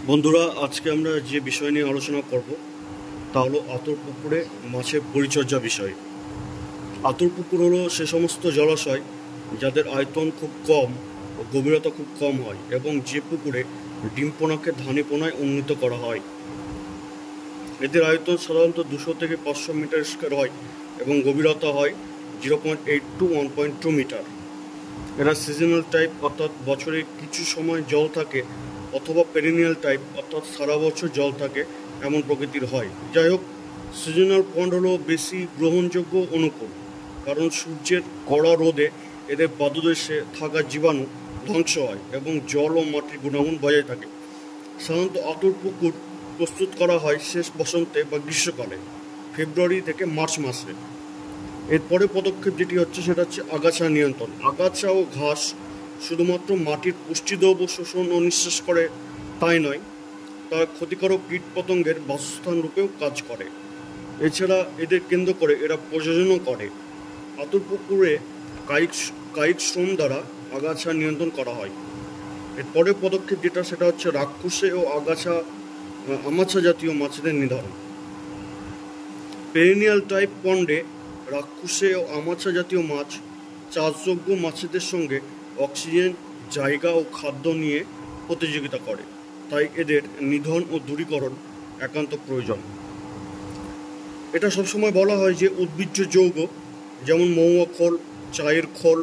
বন্ধুরা, আজকে আমরা যে বিষয় নিয়ে আলোচনা করব তা হলো আতর পুকুরে মাছের পরিচর্যা বিষয়। আতর পুকুর হলো সে সমস্ত জলাশয় যাদের আয়তন খুব কম ও গভীরতা খুব কম হয় এবং যে পুকুরে ডিমপোনাকে ধানিপোনায় উন্নীত করা হয়। এদের আয়তন সাধারণত 200 থেকে 500 মিটার স্কোয়ার হয় এবং গভীরতা হয় 0.8 to 1.2 মিটার। এরা সিজনাল টাইপ, অর্থাৎ বছরে কিছু সময় জল থাকে, অথবা পেরিনিয়াল টাইপ, অর্থাৎ সারা বছর জল থাকে এমন প্রকৃতির হয়। যাই হোক, সিজনাল পন্ড হলো বেশি গ্রহণযোগ্য অনুকূল, কারণ সূর্যের কড়া রোদে এদের পাদদেশে থাকা জীবাণু ধ্বংস হয় এবং জল ও মাটির গুণাগুণ বজায় থাকে। সাধারণত আতর পুকুর প্রস্তুত করা হয় শেষ বসন্তে বা গ্রীষ্মকালে, ফেব্রুয়ারি থেকে মার্চ মাসে। এরপরে পদক্ষেপ যেটি হচ্ছে সেটা হচ্ছে আগাছা নিয়ন্ত্রণ। আগাছা ও ঘাস শুধুমাত্র মাটির পুষ্টিদ্রব্য শোষণ ও নিঃশেষ করে তাই নয়, তারা ক্ষতিকারক কীটপতঙ্গের বাসস্থান রূপেও কাজ করে। এছাড়া এদের কেন্দ্র করে এরা প্রযোজনও করে। আতর পুকুরে কায়িক শ্রম দ্বারা আগাছা নিয়ন্ত্রণ করা হয়। এরপরে পদক্ষেপ যেটা সেটা হচ্ছে রাক্ষসে ও আমাছা জাতীয় মাছেদের নিধন। পেরিনিয়াল টাইপ পন্ডে রাক্ষসে ও আমাছা জাতীয় মাছ চাষযোগ্য মাছেদের সঙ্গে অক্সিজেন, জায়গা ও খাদ্য নিয়ে প্রতিযোগিতা করে, তাই এদের নিধন ও দূরীকরণ একান্ত প্রয়োজন। এটা সবসময় বলা হয় যে উদ্ভিজ্জ যৌগ যেমন মহুয়া খোল, চায়ের খোল,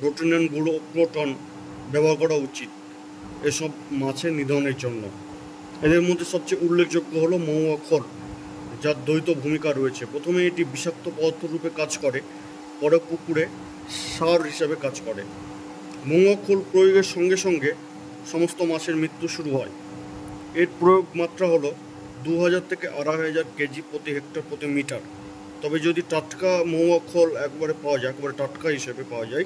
রোটেনান গুঁড়ো, প্রোটন ব্যবহার করা উচিত এসব মাছের নিধনের জন্য। এদের মধ্যে সবচেয়ে উল্লেখযোগ্য হলো মহুয়া খোল, যার দ্বৈত ভূমিকা রয়েছে। প্রথমে এটি বিষাক্ত পদার্থ রূপে কাজ করে, পরে পুকুরে সার হিসাবে কাজ করে। মহুয়া খোল প্রয়োগের সঙ্গে সঙ্গে সমস্ত মাছের মৃত্যু শুরু হয়। এর প্রয়োগ মাত্রা হলো 2000 থেকে 2500 কেজি প্রতি হেক্টর প্রতি মিটার। তবে যদি টাটকা মহুয়া খোল একবারে টাটকা হিসেবে পাওয়া যায়,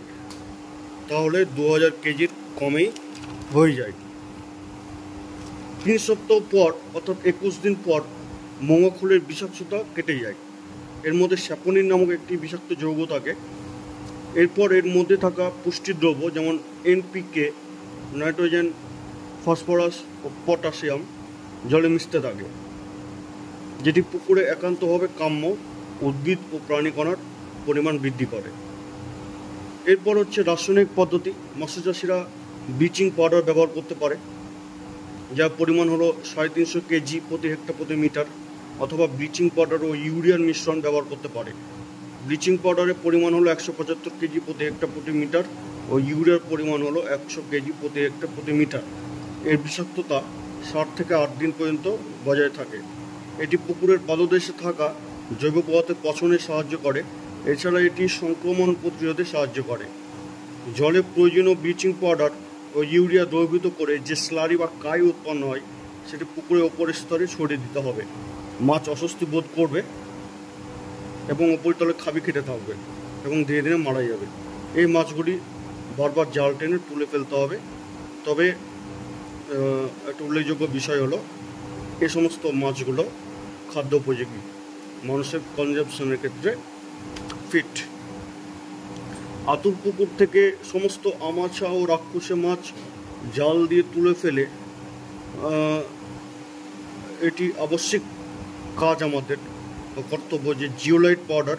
তাহলে 2000 কেজির কমেই হয়ে যায়। 3 সপ্তাহ পর, অর্থাৎ 21 দিন পর মহুয়া খোলের বিষাক্ততা কেটে যায়। এর মধ্যে স্যাপোনিন নামক একটি বিষাক্ত যৌগ থাকে। এরপর এর মধ্যে থাকা পুষ্টিদ্রব্য যেমন এনপিকে, নাইট্রোজেন, ফসফরাস ও পটাশিয়াম জলে মিশতে থাকে, যেটি পুকুরে একান্তভাবে কাম্য উদ্ভিদ ও প্রাণীকণার পরিমাণ বৃদ্ধি করে। এরপর হচ্ছে রাসায়নিক পদ্ধতি। মৎস্যচাষিরা ব্লিচিং পাউডার ব্যবহার করতে পারে, যার পরিমাণ হলো 350 কেজি প্রতি হেক্টর প্রতি মিটার, অথবা ব্লিচিং পাউডার ও ইউরিয়ার মিশ্রণ ব্যবহার করতে পারে। ব্লিচিং পাউডারের পরিমাণ হলো 175 কেজি প্রতি হেক্টর প্রতি মিটার ও ইউরিয়ার পরিমাণ হলো 100 কেজি প্রতি হেক্টর প্রতি মিটার। এর বিষাক্ততা 7 থেকে 8 দিন পর্যন্ত বজায় থাকে। এটি পুকুরের পাদদেশে থাকা জৈব পদার্থের পচনে সাহায্য করে। এছাড়া এটি সংক্রমণ প্রতিরোধে সাহায্য করে। জলে প্রয়োজনীয় ব্লিচিং পাউডার ও ইউরিয়া দ্রবীভূত করে যে স্লারি বা কাই উৎপন্ন হয়, সেটি পুকুরের ওপরের স্তরে ছড়িয়ে দিতে হবে। মাছ অস্বস্তি বোধ করবে এবং উপরিতলে খাবি খেতে থাকবে এবং ধীরে ধীরে মারা যাবে। এই মাছগুলি বারবার জাল টেনে তুলে ফেলতে হবে। তবে একটা উল্লেখযোগ্য বিষয় হলো, এই সমস্ত মাছগুলো খাদ্য উপযোগী, মানুষের কনজাম্পশনের ক্ষেত্রে ফিট। আতর পুকুর থেকে সমস্ত আমাছা ও রাক্ষসে মাছ জাল দিয়ে তুলে ফেলে এটি আবশ্যিক কাজ আমাদের কর্তব্য যে জিওলাইট পাউডার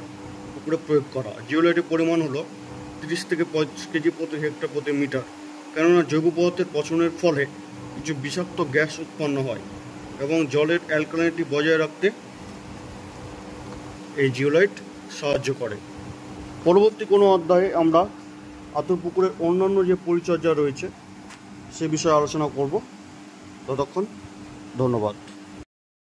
পুকুরে প্রয়োগ করা। জিওলাইটের পরিমাণ হলো 30 থেকে 35 কেজি প্রতি হেক্টর প্রতি মিটার। কেননা জৈব পদার্থের পচনের ফলে কিছু বিষাক্ত গ্যাস উৎপন্ন হয় এবং জলের অ্যালকালিনিটি বজায় রাখতে এই জিওলাইট সাহায্য করে। পরবর্তী কোনো অধ্যায়ে আমরা আতর পুকুরের অন্যান্য যে পরিচর্যা রয়েছে সে বিষয়ে আলোচনা করব। ততক্ষণ ধন্যবাদ।